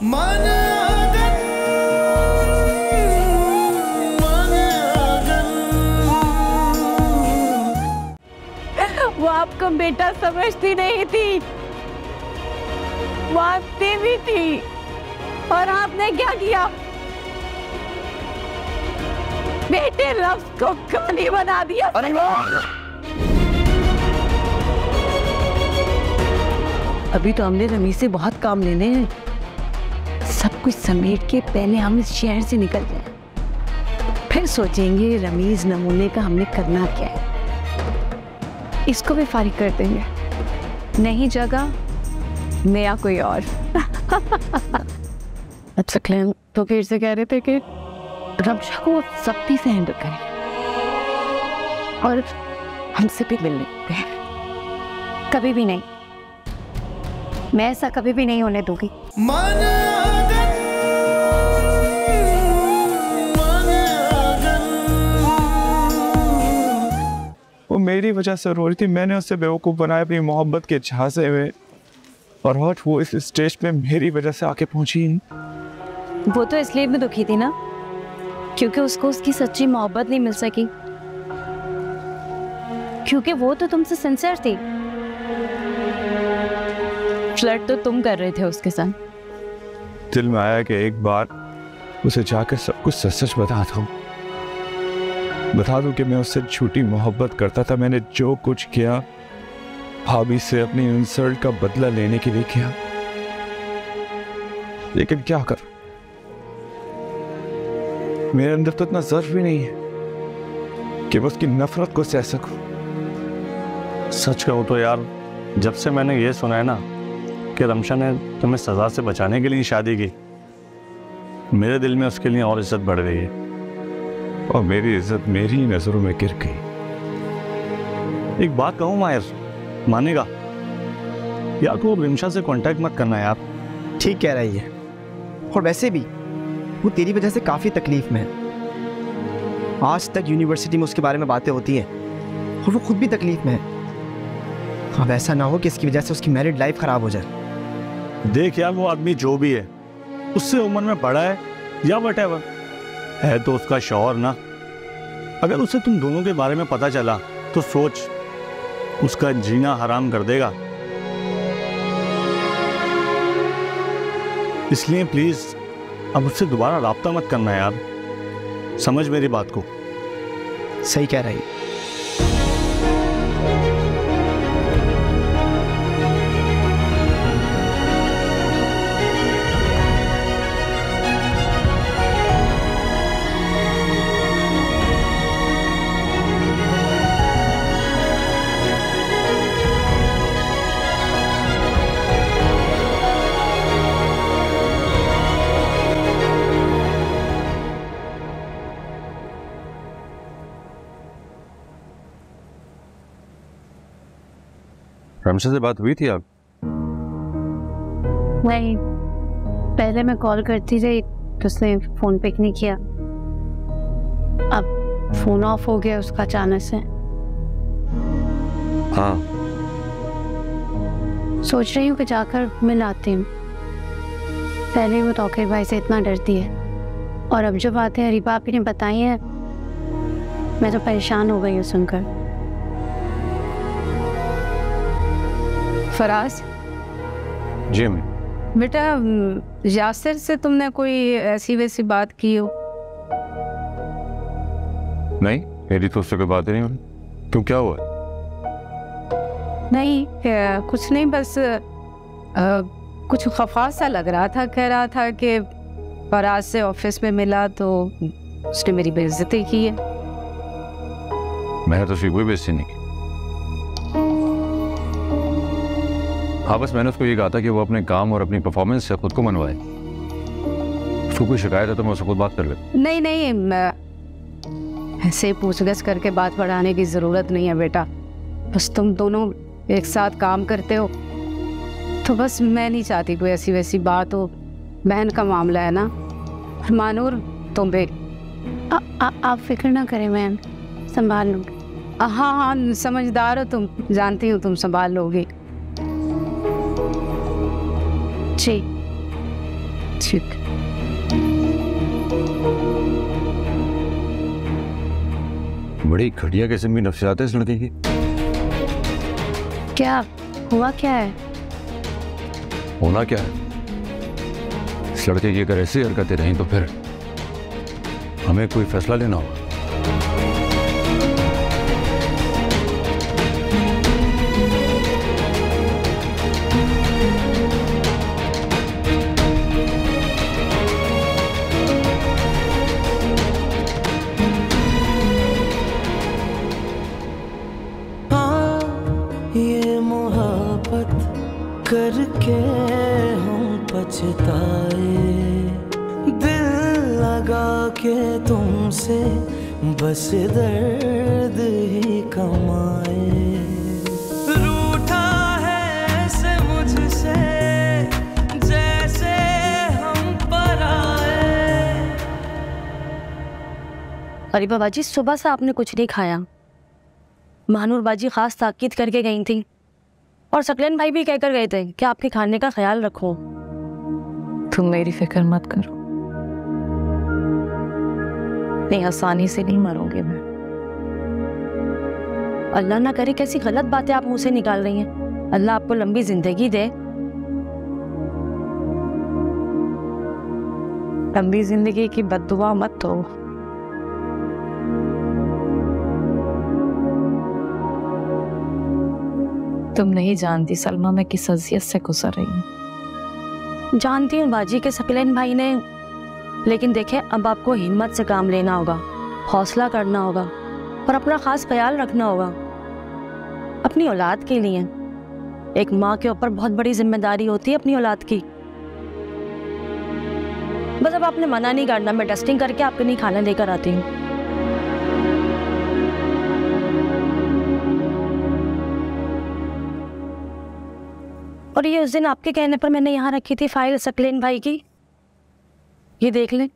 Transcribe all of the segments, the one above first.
वो आपको बेटा समझती नहीं थी, वो आप देवी थी, और आपने क्या किया? बेटे लफ्ज को कहानी बना दिया। अरे अभी तो हमने रमीज से बहुत काम लेने हैं, सब कुछ समेट के पहले हम इस शहर से निकल जाए, फिर सोचेंगे रमीज नमूने का हमने करना क्या है। इसको भी फारिग कर देंगे, नहीं जगह नया कोई और। अच्छा क्लेम तो फिर से कह रहे थे कि रमशा को सख्ती से हैंडल करें और हमसे भी मिलने दें। कभी भी नहीं, मैं ऐसा कभी भी नहीं होने दूंगी। वो मेरी वजह से रो रही थी, मैंने उससे बेवकूफ़ बनाया अपनी मोहब्बत के झांसे में, और आज वो इस स्टेज पे मेरी वजह से आके पहुंची। वो तो इसलिए भी दुखी थी ना, क्योंकि उसको उसकी सच्ची मोहब्बत नहीं मिल सकी, क्योंकि वो तो तुमसे सिंसियर थी। फ्लर्ट तो तुम कर रहे थे उसके साथ। दिल में आया कि एक बार उसे जाकर सब कुछ सच सच बता दूं कि मैं उससे झूठी मोहब्बत करता था। मैंने जो कुछ किया भाभी से अपनी इंसल्ट का बदला लेने के लिए किया, लेकिन क्या कर, मेरे अंदर तो इतना ज़र्फ भी नहीं है कि मैं उसकी नफरत को सह सकूं। सच कहूं तो यार, जब से मैंने ये सुना है ना कि रमशा ने तुम्हें सजा से बचाने के लिए शादी की, मेरे दिल में उसके लिए और इज्जत बढ़ गई है, और मेरी इज्जत मेरी नजरों में गिर गई। एक बात कहूं मायर, मानेगा यार? तो रमशा से कांटेक्ट मत करना यार। ठीक कह रही है, और वैसे भी वो तेरी वजह से काफ़ी तकलीफ में है। आज तक यूनिवर्सिटी में उसके बारे में बातें होती हैं और वो खुद भी तकलीफ में है। अब ऐसा ना हो कि इसकी वजह से उसकी मैरिड लाइफ खराब हो जाए। देख यार, वो आदमी जो भी है, उससे उम्र में बड़ा है या वटेवर है, तो उसका शौहर ना। अगर उसे तुम दोनों के बारे में पता चला तो सोच, उसका जीना हराम कर देगा। इसलिए प्लीज अब उससे दोबारा राब्ता मत करना यार, समझ मेरी बात को। सही कह रही है। रमशा से बात हुई थी आप? नहीं, पहले मैं कॉल करती रही तो उसने फोन पिक नहीं किया, अब फोन ऑफ हो गया उसका अचानक से। हाँ, सोच रही हूँ कि जाकर मिल आती हूँ। पहले वो तौकीर भाई से इतना डरती है, और अब जो बातें हरीबा आपी ने बताई हैं, मैं तो परेशान हो गई हूँ सुनकर। फराज जी मैं बेटा, यासिर से तुमने कोई ऐसी वैसी बात की हो? नहीं, मेरी तो उससे कोई बात ही नहीं हुई। क्यों, क्या हुआ? नहीं, कुछ नहीं, बस कुछ खफा सा लग रहा था। कह रहा था कि फराज से ऑफिस में मिला तो उसने मेरी बेइज्जती की है। मैंने तो उसकी कोई बेइज्जती नहीं की। हाँ, बस मैंने उसको ये कहा था कि वो अपने काम और अपनी परफॉर्मेंस से खुद को मनवाए। उसको कोई शिकायत है तो मैं उससे खुद बात कर लेता। नहीं नहीं, ऐसे पूछगछ करके बात बढ़ाने की जरूरत नहीं है बेटा। बस तुम दोनों एक साथ काम करते हो तो बस मैं नहीं चाहती कोई ऐसी वैसी बात हो। बहन का मामला है ना। मानूर, तुम भी आप फिक्र ना करें, मैं संभाल लूँगी। हाँ हाँ, समझदार हो तुम, जानती हूँ तुम संभाल लोगी। जी, ठीक। बड़ी घटिया किस्म की नफ्सियात है इस लड़के की। क्या हुआ, क्या है? होना क्या है, इस लड़के की अगर ऐसी हरकतें रहीं तो फिर हमें कोई फैसला लेना होगा। ये मोहब्बत करके हम पछताए, दिल लगा के तुमसे बस दर्द ही कमाए। रूठा है ऐसे मुझसे जैसे हम पराए। अरे बाबा जी, सुबह से आपने कुछ नहीं खाया। महानूर बाजी खास ताकीद करके गई थी और सकलेन भाई भी कहकर गए थे कि आपके खाने का ख्याल रखो। तुम मेरी फिक्र मत करो, इतनी आसानी से नहीं मरूंगी मैं। अल्लाह ना करे कैसी गलत बातें आप मुंह से निकाल रही हैं। अल्लाह आपको लंबी जिंदगी दे। लंबी जिंदगी की बद्दुआ मत दो। तुम नहीं जानती सलमा मैं किस अजियत से गुजर रही हूँ। जानती हूँ बाजी के सकलेन भाई ने, लेकिन देखे अब आपको हिम्मत से काम लेना होगा, हौसला करना होगा और अपना खास ख्याल रखना होगा अपनी औलाद के लिए। एक माँ के ऊपर बहुत बड़ी जिम्मेदारी होती है अपनी औलाद की। बस अब आपने मना नहीं करना, मैं डस्टिंग करके आपके लिए खाना लेकर आती हूँ। और ये उस दिन आपके कहने पर मैंने यहाँ रखी थी फाइल सकलेन भाई की, ये देख लें।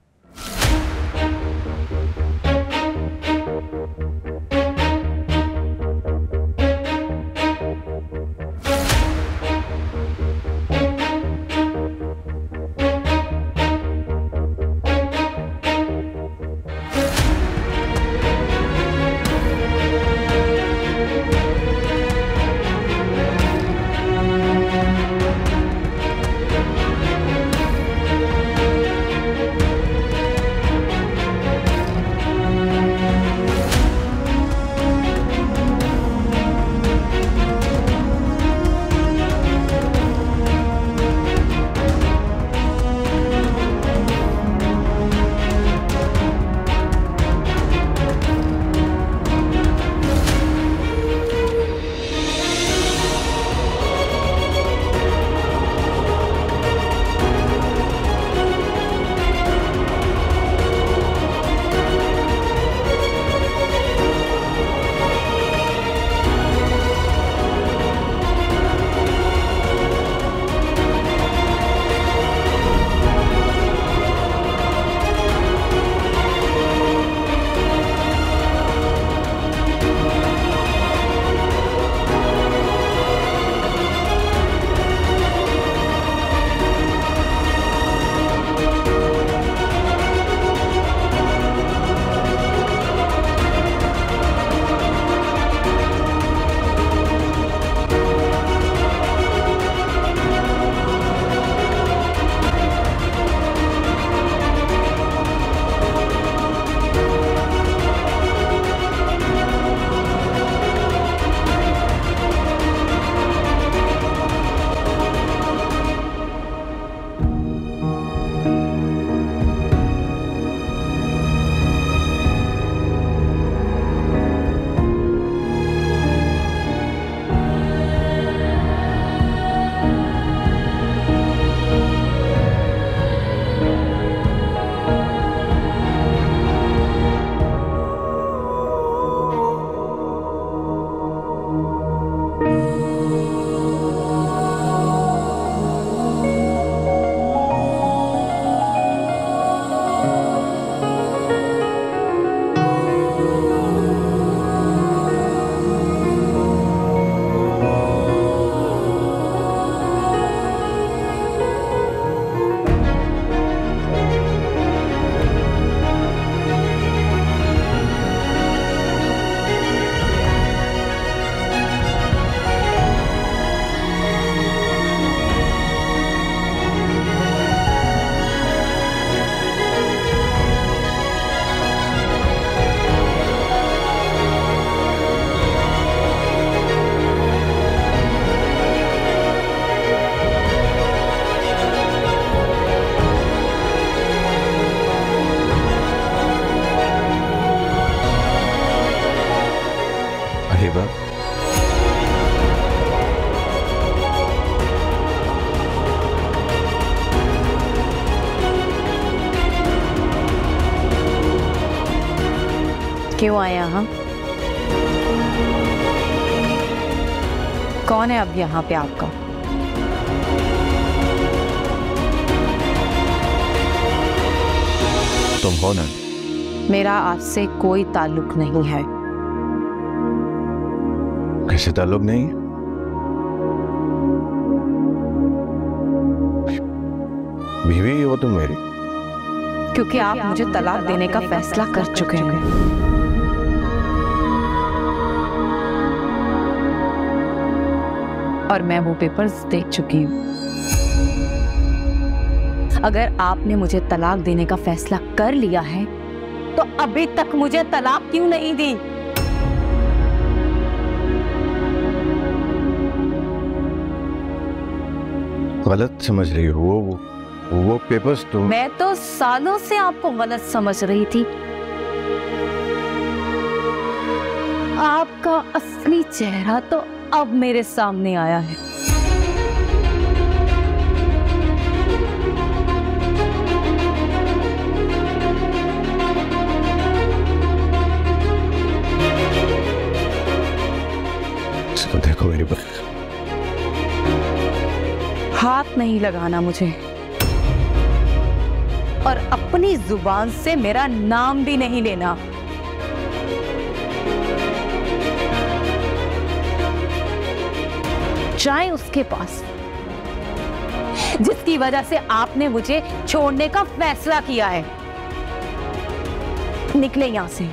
क्यों आए यहाँ? कौन है अब यहाँ पे आपका? तुम कौन है? मेरा आपसे कोई ताल्लुक नहीं है। कैसे ताल्लुक नहीं? बीवी हो तुम मेरी। क्योंकि आप मुझे तलाक देने का फैसला कर चुके हैं। और मैं वो पेपर्स देख चुकी हूँ। अगर आपने मुझे तलाक देने का फैसला कर लिया है तो अभी तक मुझे तलाक क्यों नहीं दी? गलत समझ रही हो। वो पेपर्स तो मैं तो सालों से आपको गलत समझ रही थी। आपका असली चेहरा तो अब मेरे सामने आया है। इसको देखो मेरी बात। हाथ नहीं लगाना मुझे, और अपनी जुबान से मेरा नाम भी नहीं लेना। जाए उसके पास जिसकी वजह से आपने मुझे छोड़ने का फैसला किया है। निकले यहां से।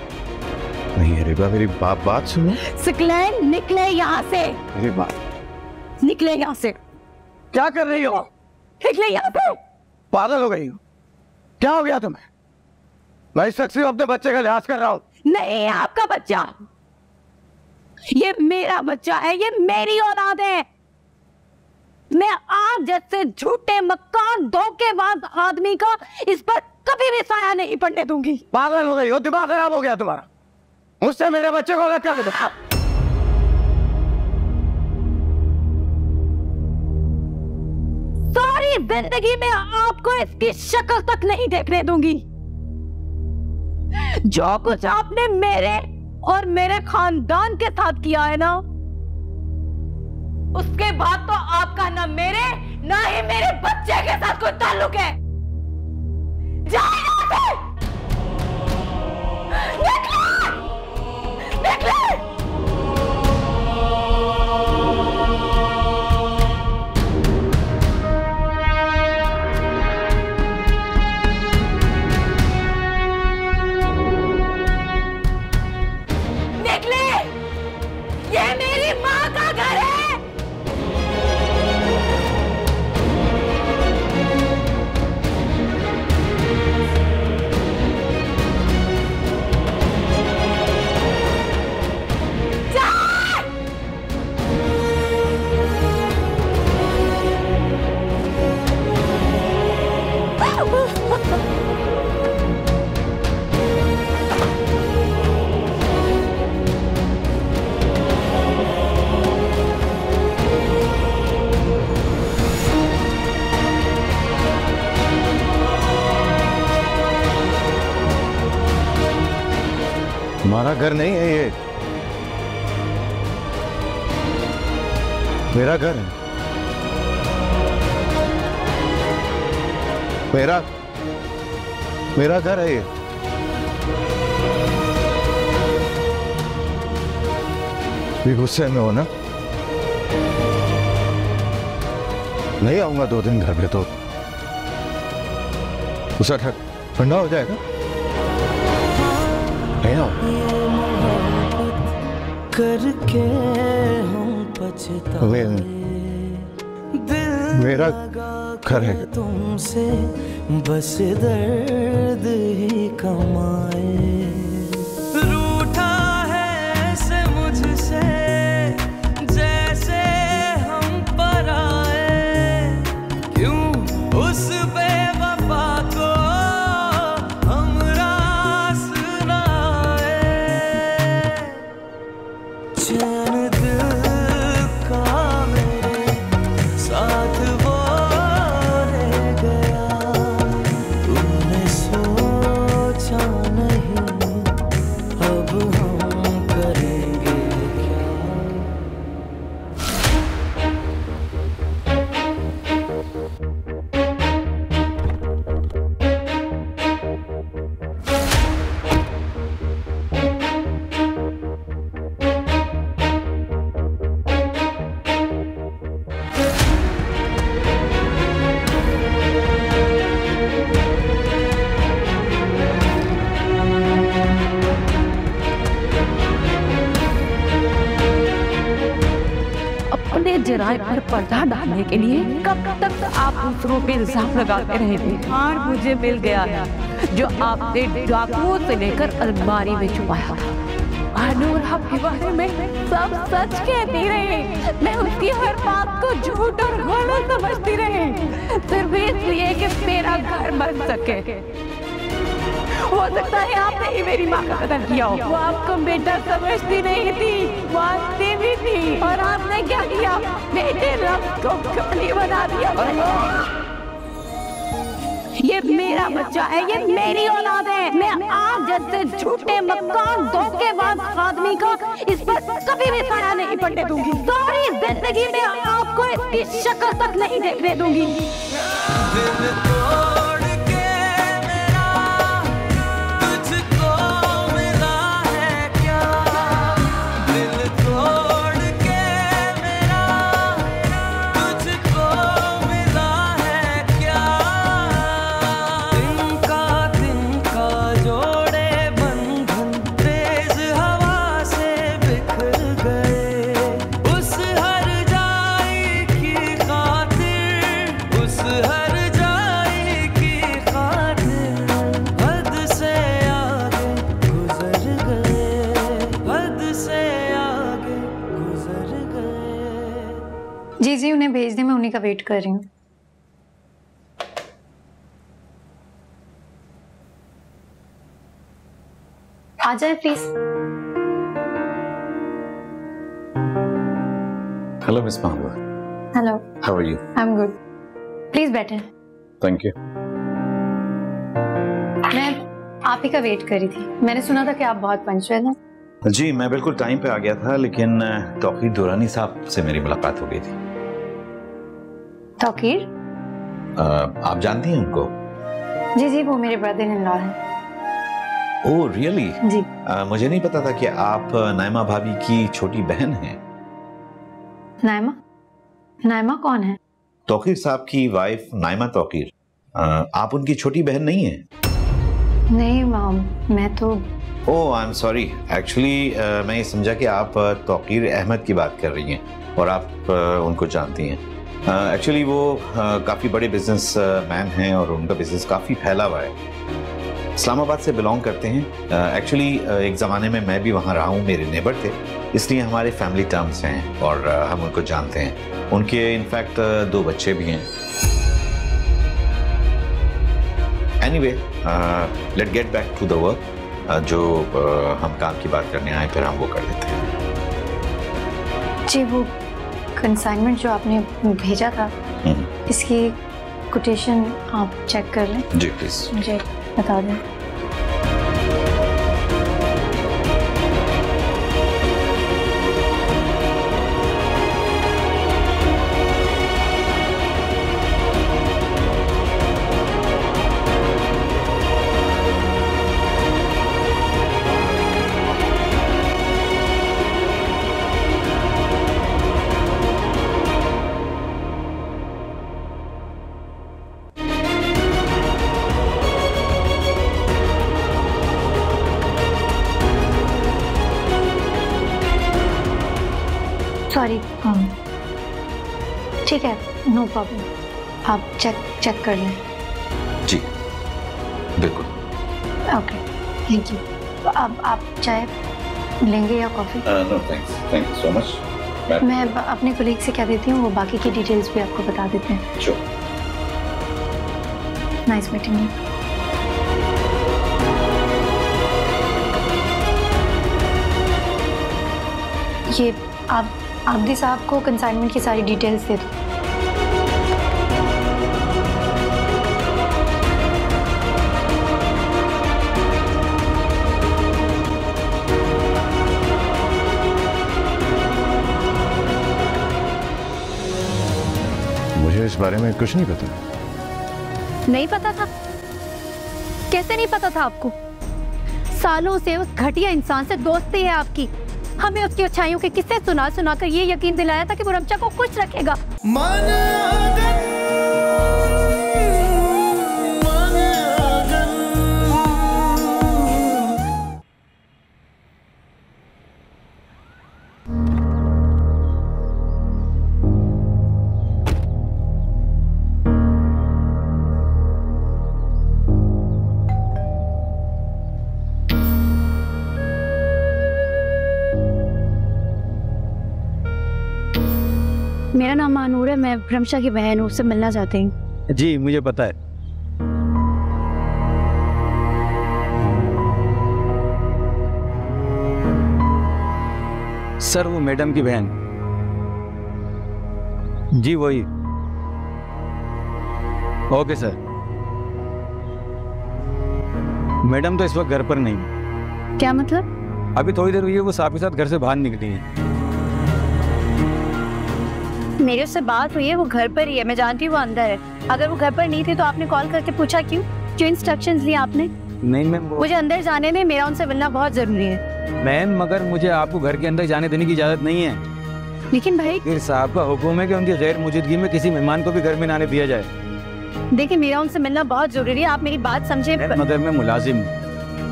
नहीं रिबा, मेरी बात सुनो। सिकलैन, निकले यहां से। मेरी बात। निकले यहां से। क्या कर रही हो? निकले यहां से। पागल हो गई हो? क्या हो गया तुम्हें? मैं इस शख्स से अपने बच्चे का लिहाज कर रहा हूँ। नहीं, आपका बच्चा, ये मेरा बच्चा है, ये मेरी औलाद है। मैं आप जैसे झूठे मक्कार धोखेबाज आदमी का इस पर कभी भी साया नहीं पड़ने दूंगी। पागल हो गई हो? दिमाग खराब हो गया तुम्हारा? मुझसे मेरे बच्चे को अलग कर दो। सारी जिंदगी में आपको इसकी शक्ल तक नहीं देखने दूंगी। जो कुछ आपने मेरे और मेरे खानदान के साथ किया है ना, उसके बाद तो आपका ना मेरे ना ही मेरे बच्चे के साथ कोई ताल्लुक है। जाओ यहाँ से। निकले! निकले! निकले! ये मेरी माँ का घर है। हमारा घर नहीं है ये, मेरा घर है। मेरा घर है ये। भी गुस्से में हो ना? नहीं आऊंगा 2 दिन घर पे तो गुस्सा ठंडा हो जाएगा। नहीं आओ। करके हम पछताए, मेरा घर है। तुमसे बस दर्द ही कमाए। रूठा है ऐसे मुझसे जैसे हम पराए, क्यों उस बेवफा को हम रास न आए। चैन दिल का मेरे साथ वो रह गया, तूने सोचा नहीं अब बुराई पर पर्दा डालने के लिए कब तक आप दूसरों पे इल्जाम लगाते रहेंगे? और मुझे मिल गया है जो आपने डाकुओं से लेकर अलमारी में छुपाया था। अनूर हम के बारे में सब सच कहती रही, मैं उसकी हर बात को झूठ और गलत समझती रही, सिर्फ इसलिए कि मेरा घर बन सके। हो सकता है आपने ही मेरी माँ का कत्ल किया हो। वो आपको बेटा समझती नहीं थी, मानती भी थी, और आपने क्या किया? बेटे रब को कपड़ी बना दिया। ये मेरा बच्चा है, ये मेरी औलाद है। मैं आप जैसे झूठे मक्कार धोखेबाज आदमी का इस पर कभी भी साया नहीं पड़ने दूंगी। सारी जिंदगी में आपको इसकी शक्ल तक नहीं देखने दूंगी। जी उन्हें भेज दें, मैं उन्हीं का वेट कर रही हूँ। आ जाए please. Hello miss Mehbooba. Hello, how are you? I am good. Please बैठे। Thank you. मैं आप ही का वेट कर रही थी। मैंने सुना था कि आप बहुत पंक्चुअल हैं। जी मैं बिल्कुल टाइम पे आ गया था, लेकिन तौकीर दुरानी साहब से मेरी मुलाकात हो गई थी। तौकीर? आप जानती हैं उनको? जी वो मेरे ब्रदर इन लॉ हैं। Oh really? जी। मुझे नहीं पता था कि आप नाइमा भाभी की छोटी बहन हैं। नाइमा? नाइमा कौन है? तौकीर साहब की वाइफ नाइमा तौकीर। आप उनकी छोटी बहन नहीं हैं? नहीं मॉम, मैं तो। ओह आई एम सॉरी, एक्चुअली मैं ये समझा कि आप तौकीर अहमद की बात कर रही हैं और आप उनको जानती हैं। एक्चुअली वो काफ़ी बड़े बिजनेस मैन हैं और उनका बिजनेस काफ़ी फैला हुआ है। इस्लामाबाद से बिलोंग करते हैं। एक्चुअली एक ज़माने में मैं भी वहाँ रहा हूँ, मेरे नेबर थे, इसलिए हमारे फैमिली टर्म्स हैं और हम उनको जानते हैं। उनके इनफैक्ट 2 बच्चे भी हैं। Anyway, let get back to the work. जो हम काम की बात करने आए फिर हम वो कर देते हैं। जी वो कंसाइनमेंट जो आपने भेजा था, इसकी कोटेशन आप चेक कर लें। जी प्लीज मुझे बता दें। सॉरी, ठीक है, नो प्रॉब्लम। आप चेक कर लें। जी बिल्कुल। Okay, thank you. अब आप चाय लेंगे या coffee? No thanks, thank you so much. मैं अपने कोलीग से कह देती हूँ, वो बाकी की डिटेल्स भी आपको बता देते हैं। श्योर। Nice meeting you. ये आप आब्दी साहब को कंसाइनमेंट की सारी डिटेल्स दे दो। मुझे इस बारे में कुछ नहीं पता। नहीं पता था? कैसे नहीं पता था आपको? सालों से उस घटिया इंसान से दोस्ती है आपकी। हमें उसकी अच्छाइयों के किस्से सुना कर ये यकीन दिलाया था कि वो रमचा को खुश रखेगा। मेरा नाम मानूर है, मैं रमशा की बहन हूँ, उससे मिलना चाहती हूँ। जी मुझे पता है। सर वो मैडम की बहन। जी वही। Okay sir. मैडम तो इस वक्त घर पर नहीं। क्या मतलब? अभी थोड़ी देर हुई है वो साहब के साथ घर से बाहर निकली है। मेरे उससे बात हुई है, वो घर पर ही है, मैं जानती हूँ वो अंदर है। अगर वो घर पर नहीं थी तो आपने कॉल करके पूछा क्यों? क्यों इंस्ट्रक्शंस लिए आपने? नहीं मैम मुझे अंदर जाने दें, मेरा उनसे मिलना बहुत जरूरी है। मैम मगर मुझे आपको घर के अंदर जाने देने की इजाजत नहीं है। लेकिन भाई फिर साहब का हुक्म है कि उनकी गैर मौजूदगी में किसी मेहमान को भी घर में ना आने दिया जाए। देखिए मेरा उनसे मिलना बहुत जरूरी है, आप मेरी बात समझे। मगर मैं मुलाजिम हूँ,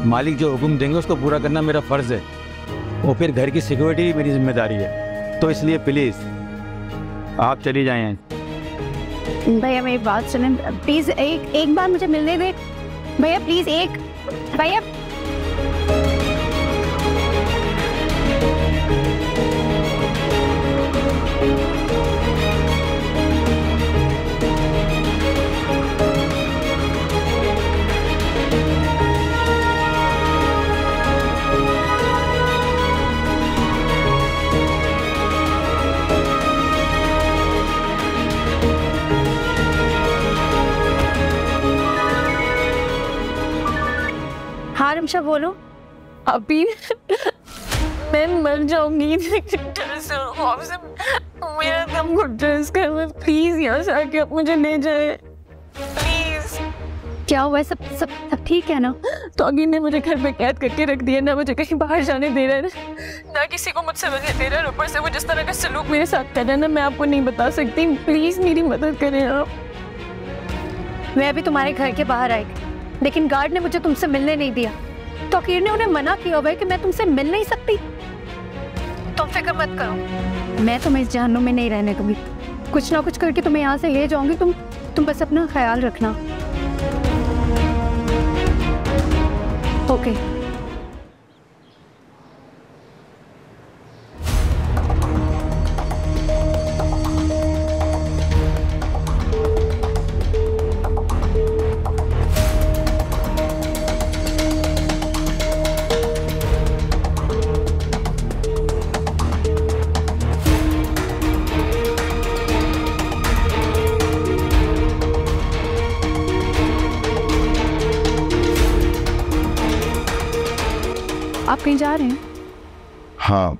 मालिक जो हुक्म देंगे उसको पूरा करना मेरा फर्ज है, और फिर घर की सिक्योरिटी मेरी जिम्मेदारी है। तो इसलिए प्लीज आप चली जाएं। भैया मेरी बात सुने प्लीज, एक बार मुझे मिलने दे भैया, प्लीज भैया। हाँ रमशा बोलो। अभी मैं मर जाऊंगी डर से, खौफ से मेरा दम घुट रहा है इसका। प्लीज यहाँ से आके आप मुझे ले जाए प्लीज। क्या हुआ है? सब ठीक है ना? तौकीर ने मुझे घर पे कैद करके रख दिया, ना मुझे कहीं बाहर जाने दे रहा है, ना किसी को मुझसे मिलने दे रहा है। ऊपर से वो जिस तरह का सलूक मेरे साथ कर रहा है ना, मैं आपको नहीं बता सकती। प्लीज मेरी मदद करें आप। मैं अभी तुम्हारे घर के बाहर आई, लेकिन गार्ड ने मुझे तुमसे मिलने नहीं दिया। तौकीर ने उन्हें मना किया हुआ है कि मैं तुमसे मिल नहीं सकती। तुम फिक्र मत करो, मैं तुम्हें इस जहन्नुम में नहीं रहने दूंगी। कुछ ना कुछ करके तुम्हें यहाँ से ले जाऊंगी। तुम बस अपना ख्याल रखना। ओके। आप कहीं जा रहे हैं? हाँ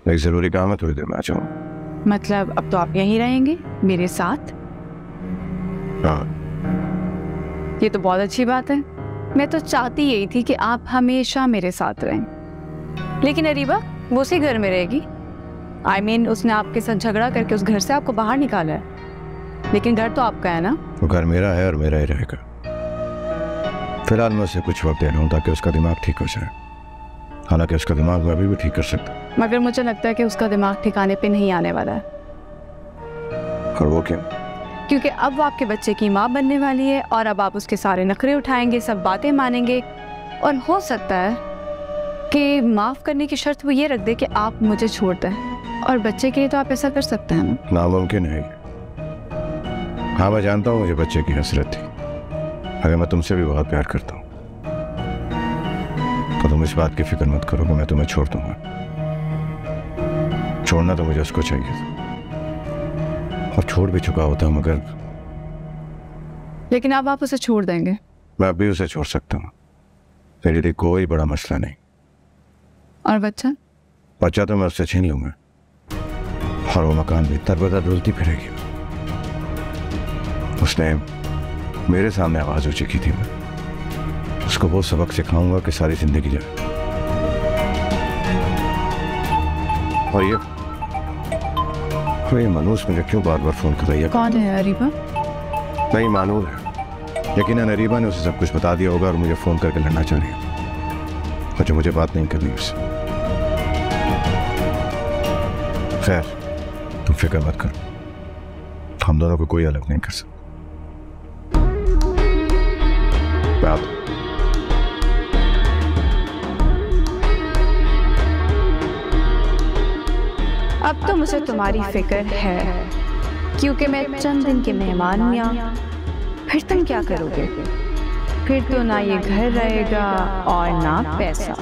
एक ज़रूरी काम है, थोड़ी देर में आ जाऊँ। मतलब अब तो आप यहीं रहेंगे मेरे साथ? हाँ। ये तो बहुत अच्छी बात है। मैं तो चाहती यही थी कि आप हमेशा मेरे साथ रहें। लेकिन अरीबा वो उसी घर में रहेगी। I mean, उसने आपके साथ झगड़ा करके उस घर से आपको बाहर निकाला है, लेकिन घर तो आपका है ना? वो घर मेरा है और मेरा ही रहेगा। फिलहाल मैं उसे कुछ वक्त दे रहा हूँ ताकि उसका दिमाग ठीक हो जाए। हालांकि उसका दिमाग मैं अभी भी ठीक कर सकता, मगर मुझे लगता है कि उसका दिमाग ठिकाने पे नहीं आने वाला है। और वो क्यों? क्योंकि अब वो आपके बच्चे की माँ बनने वाली है, और अब आप उसके सारे नखरे उठाएंगे, सब बातें मानेंगे, और हो सकता है कि माफ़ करने की शर्त वो ये रख दे कि आप मुझे छोड़ दें। और बच्चे के लिए तो आप ऐसा कर सकते हैं ना? नामुमकिन है। हाँ मैं जानता हूँ मुझे बच्चे की हसरत थी, अगर मैं तुमसे भी बहुत प्यार करता हूँ तो तुम इस बात की फिक्र मत करो कि मैं तुम्हें छोड़ दूंगा। छोड़ना तो मुझे उसको चाहिए था, और छोड़ भी चुका होता, मगर लेकिन अब आप उसे छोड़ देंगे? मैं अभी उसे छोड़ सकता हूँ, मेरे लिए कोई बड़ा मसला नहीं। और बच्चा? बच्चा तो मैं उससे छीन लूंगा, और वो मकान भी तरबतर डुलती फिरेगी। उसने मेरे सामने आवाज ऊंची की थी, मैं उसको वो सबक सिखाऊंगा कि सारी जिंदगी जाए। और ये मनूस मुझे क्यों बार बार फोन कर रही है? कौन है? अरीबा? नहीं मानूर है। यकीनन अरीबा ने उसे सब कुछ बता दिया होगा और मुझे फोन करके लड़ना चाह रही है, और जो मुझे बात नहीं करनी उससे। खैर तुम फिक्र मत करो, हम दोनों को कोई अलग नहीं कर सकता। अब तो मुझे तुम्हारी फिक्र है। क्योंकि मैं चंद दिन के मेहमान हूँ यहाँ। फिर तुम क्या करोगे? फिर तो ना ये घर रहेगा और ना पैसा।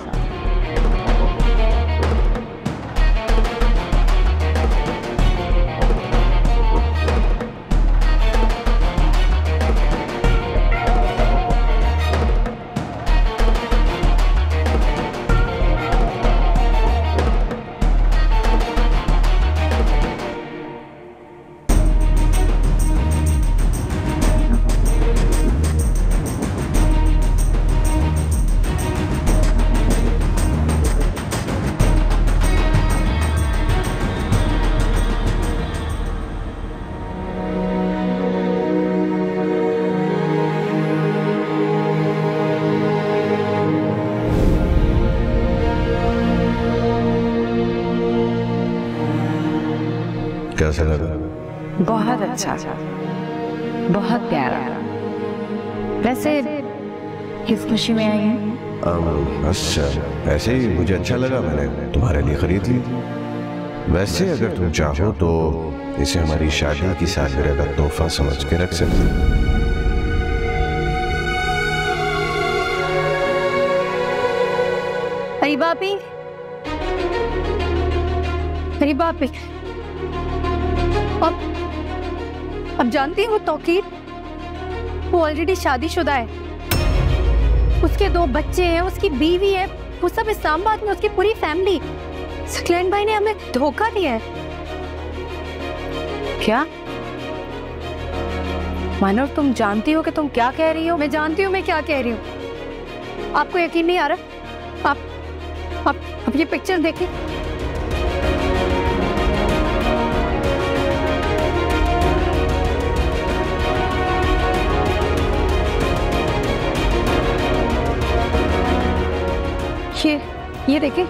कैसा लगा? बहुत अच्छा, बहुत प्यारा। वैसे किस खुशी में आई हैं? अच्छा, ऐसे ही मुझे अच्छा लगा, मैंने तुम्हारे लिए खरीद ली। वैसे अगर तुम चाहो तो इसे हमारी शादी की सालगिरह का तोहफा समझ के रख सकते हो। अरे बापी, अरे बापी, अब जानती है वो तौकीर, वो ऑलरेडी शादीशुदा है, उसके 2 बच्चे हैं, उसकी बीवी है, वो सब इस्लामाबाद में, उसकी पूरी फैमिली। सकलैन भाई ने हमें धोखा दिया है। क्या मानो तुम जानती हो कि तुम क्या कह रही हो? मैं जानती हूँ मैं क्या कह रही हूँ। आपको यकीन नहीं आ रहा? आप ये पिक्चर देखें। ये देखें।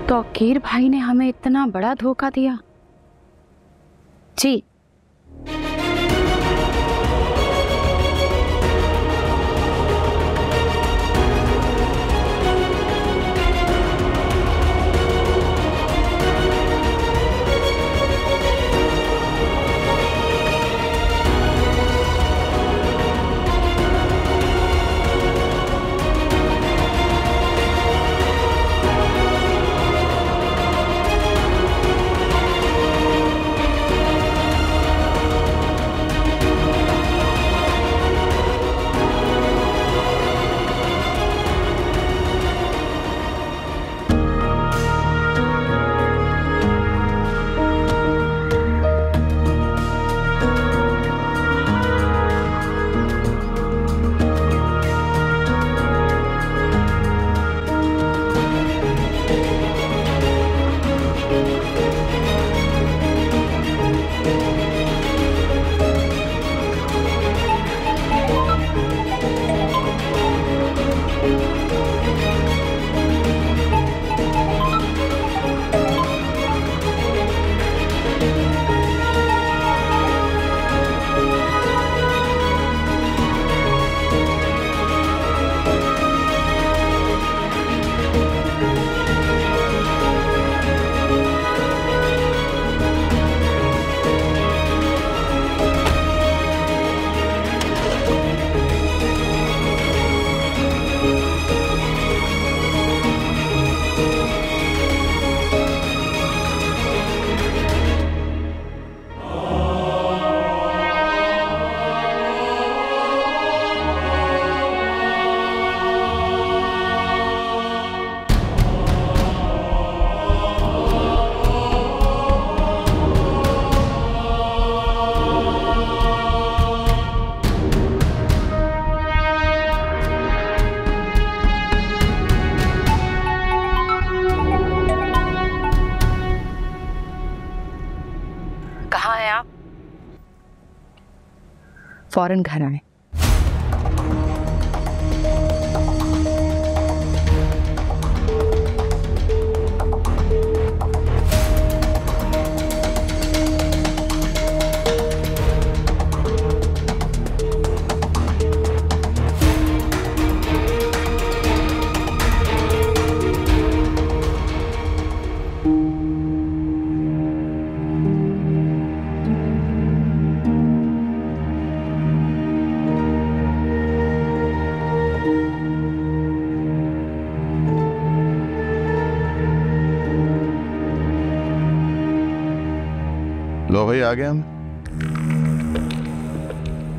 तौकीर भाई ने हमें इतना बड़ा धोखा दिया। जी, फौरन घर आए। वही आ गया हम।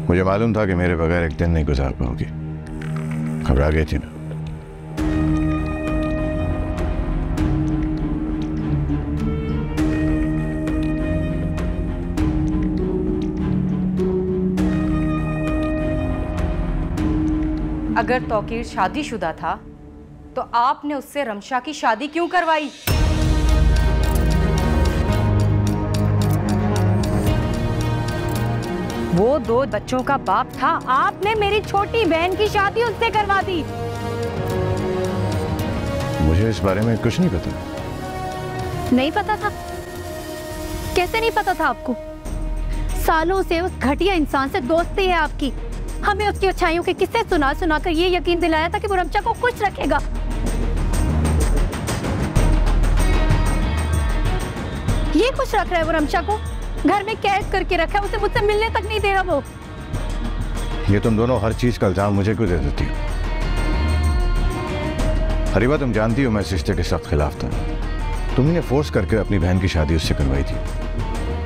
मुझे मालूम था कि मेरे बगैर एक दिन नहीं गुजार पाओगी। घबरा गई थी ना। अगर तौकीर शादीशुदा था तो आपने उससे रमशा की शादी क्यों करवाई? वो 2 बच्चों का बाप था, आपने मेरी छोटी बहन की शादी उससे करवा दी। मुझे इस बारे में कुछ नहीं पता। नहीं पता था? कैसे नहीं पता था आपको? सालों से उस घटिया इंसान से दोस्ती है आपकी। हमें उसकी अच्छाइयों के किस्से सुना सुनाकर ये यकीन दिलाया था कि वो रमशा को खुश रखेगा। ये खुश रख रहा है वो रमशा को, घर में कैद करके रखा है, उसे मुझसे मिलने तक नहीं दे रहा वो। ये तुम दोनों हर चीज का इल्जाम मुझे क्यों दे देती हो? हरीबा, तुम जानती हो मैं इस रिश्ते के सख्त खिलाफ था। तुमने फोर्स करके अपनी बहन की शादी उससे करवाई थी,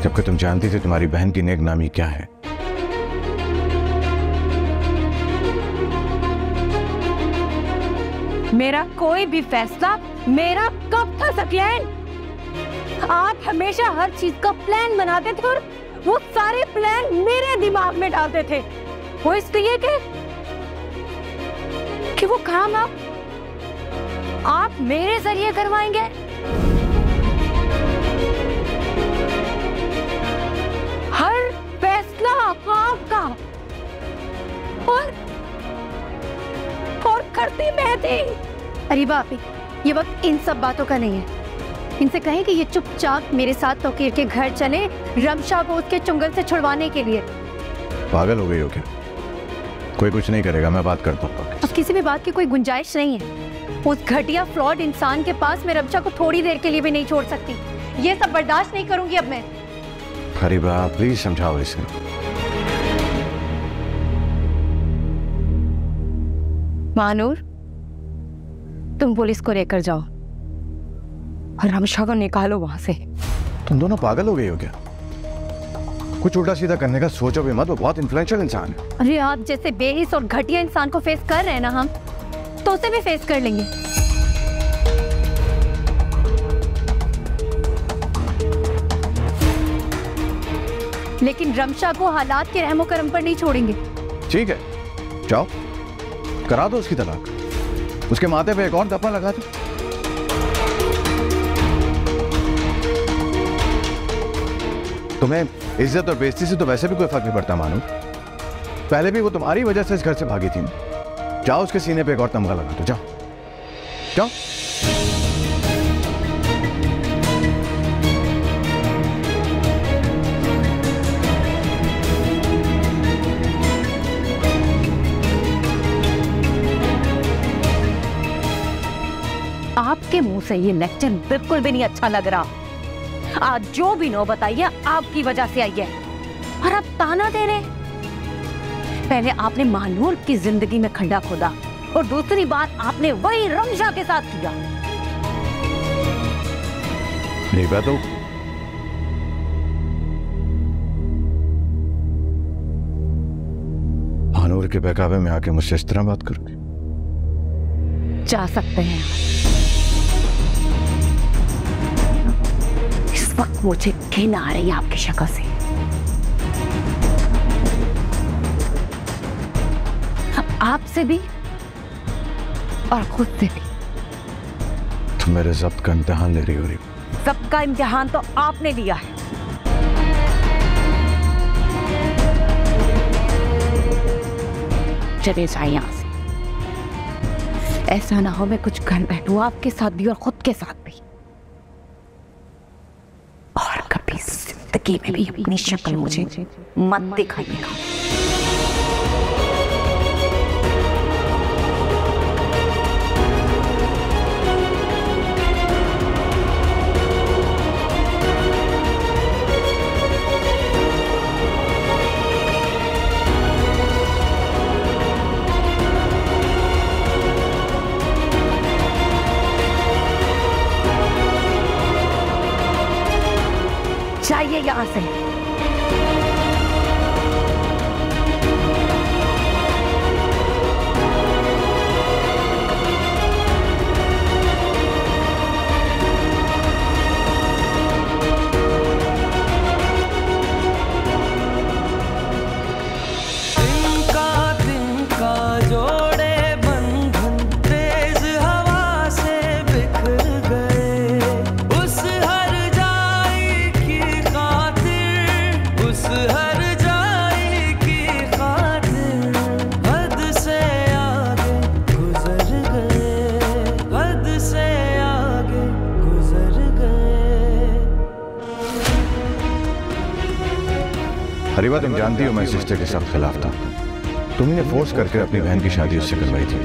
जबकि तुम जानती थी तुम्हारी बहन की नेक नामी क्या है। मेरा कोई भी फैसला मेरा कब था सकलैन? आप हमेशा हर चीज का प्लान बनाते थे और वो सारे प्लान मेरे दिमाग में डालते थे। वो इसलिए कि वो काम आप मेरे जरिए करवाएंगे। हर फैसला आपका और करती मैं थी। अरे बापी, ये वक्त इन सब बातों का नहीं है। इनसे कहें कि ये चुपचाप मेरे साथ तौकीर के घर चले, रमशा को उसके चुंगल से छुड़वाने के लिए। पागल हो गई हो क्या? कोई कुछ नहीं करेगा, मैं बात करता हूँ। अब किसी भी बात की कोई गुंजाइश नहीं है। उस घटिया फ्रॉड इंसान के पास मैं रमशा को थोड़ी देर के लिए भी नहीं छोड़ सकती। ये सब बर्दाश्त नहीं करूंगी अब मैं। हरीबा, प्लीज समझाओ इसे। महानूर, तुम पुलिस को लेकर जाओ और रमशा को निकालो वहां से। तुम दोनों पागल हो गई हो क्या? कुछ उल्टा सीधा करने का सोचो भी मत, वो बहुत इन्फ्लुएंशियल इंसान है। अरे आप जैसे बेहिस और घटिया इंसान को फेस कर रहे हैं ना हम, तो उसे भी फेस कर लेंगे। लेकिन रमशा को हालात के रहमो करम पर नहीं छोड़ेंगे। ठीक है, जाओ करा दो उसकी तलाक, उसके माथे पे एक और दफा लगा दो। तुम्हें इज्जत और बेइज्जती से तो वैसे भी कोई फर्क नहीं पड़ता मानो। पहले भी वो तुम्हारी वजह से इस घर से भागी थी। जाओ उसके सीने पे एक और तमगा लगा दो, जाओ जाओ। आपके मुंह से ये लेक्चर बिल्कुल भी नहीं अच्छा लग रहा। आज जो भी नौबत आई है आपकी वजह से आई है और आप ताना दे रहे। पहले आपने महानूर की जिंदगी में खड्डा खोदा और दूसरी बात आपने वही रमशा के साथ किया। नहीं बात हो। महानूर के बहकावे में आके मुझसे इस तरह बात करोगे? जा सकते हैं। इस वक्त मुझे घिन आ रही है आपकी शक्ल से। आपसे भी और खुद से भी। तुम मेरे ज़ब्त का इम्तिहान ले रही हो? ज़ब्त का इम्तिहान तो आपने लिया है। चले जाए यहाँ से। ऐसा ना हो मैं कुछ कर बैठूं आपके साथ भी और खुद के साथ भी, और कभी जिंदगी में भी अपनी शक्ल मुझे मत दिखाइएगा। जाइए यहाँ से। हर जाई की खातिर हद से आगे गुजर गए, हद से आगे गुजर गए। हरीबा, तुम जानती हो मैं इस रिश्ते के सख्त खिलाफ था। तुमने फोर्स करके अपनी बहन की शादी उससे करवाई थी,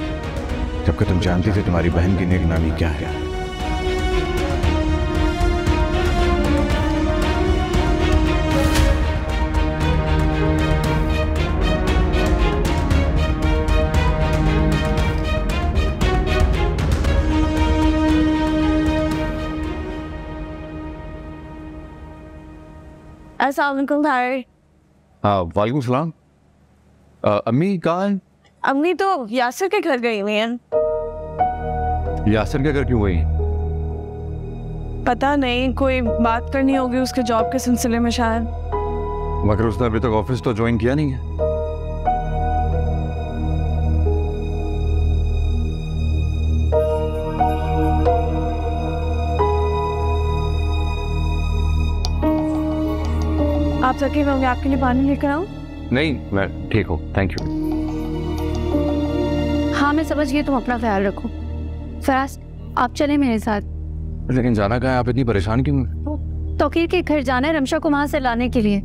जबकि तुम जानती थी तुम्हारी बहन की नेक नामी क्या है। अस्सलाम वालेकुम भाई। हाँ, वालेकुम सलाम। अम्मी कहाँ हैं? अम्मी तो यासिर के घर गई हुई हैं। यासिर के घर क्यों गई? पता नहीं, कोई बात करनी होगी उसके जॉब के सिलसिले में शायद। मगर उसने अभी तक ऑफिस तो ज्वाइन किया नहीं है। आप थके हुए होंगे, आपके लिए पानी लेकर आऊं? नहीं, मैं ठीक हूँ, थैंक यू। हाँ मैं समझ गई, तुम अपना ख्याल रखो। फराज आप चले मेरे साथ। लेकिन जाना कहाँ है? आप इतनी परेशान क्यों हैं? तौकीर के घर जाना है रमशा को वहां से लाने के लिए।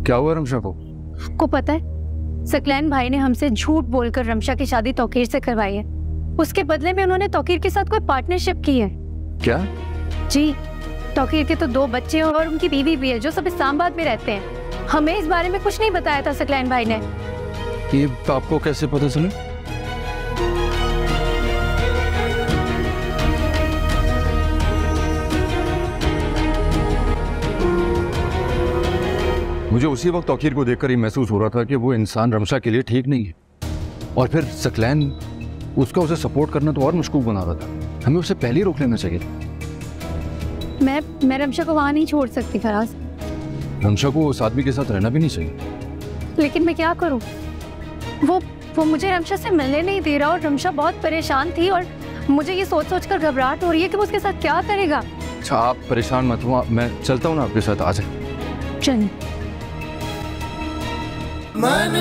क्या हुआ रमशा को पता है, सकलैन भाई ने हमसे झूठ बोलकर रमशा की शादी तौकीर से करवाई है। उसके बदले में उन्होंने तौकीर के साथ कोई पार्टनरशिप की है। क्या? जी, तौकीर के तो 2 बच्चे हैं और उनकी बीवी भी है जो सब इस्लामाबाद में रहते हैं। हमें इस बारे में कुछ नहीं बताया था सकलैन भाई ने। ये आपको कैसे पता चला? मुझे उसी वक्त तौकीर को देखकर ही महसूस हो रहा था कि वो इंसान रमशा के लिए ठीक नहीं है। और फिर सकलैन उसका उसे सपोर्ट करना तो और मुश्किल बना रहा था। हमें उसे पहले ही रोक लेना चाहिए था। मैं रमशा को वहां नहीं छोड़ सकती फराज। रमशा को उस आदमी के साथ रहना भी नहीं चाहिए। लेकिन मैं क्या करूं? वो मुझे रमशा से मिलने नहीं दे रहा और रमशा बहुत परेशान थी और मुझे ये सोच सोच कर घबराहट हो रही है कि वो उसके साथ क्या करेगा। अच्छा आप परेशान मत हो, मैं चलता हूँ ना आपके साथ। आ जाए। चल। मन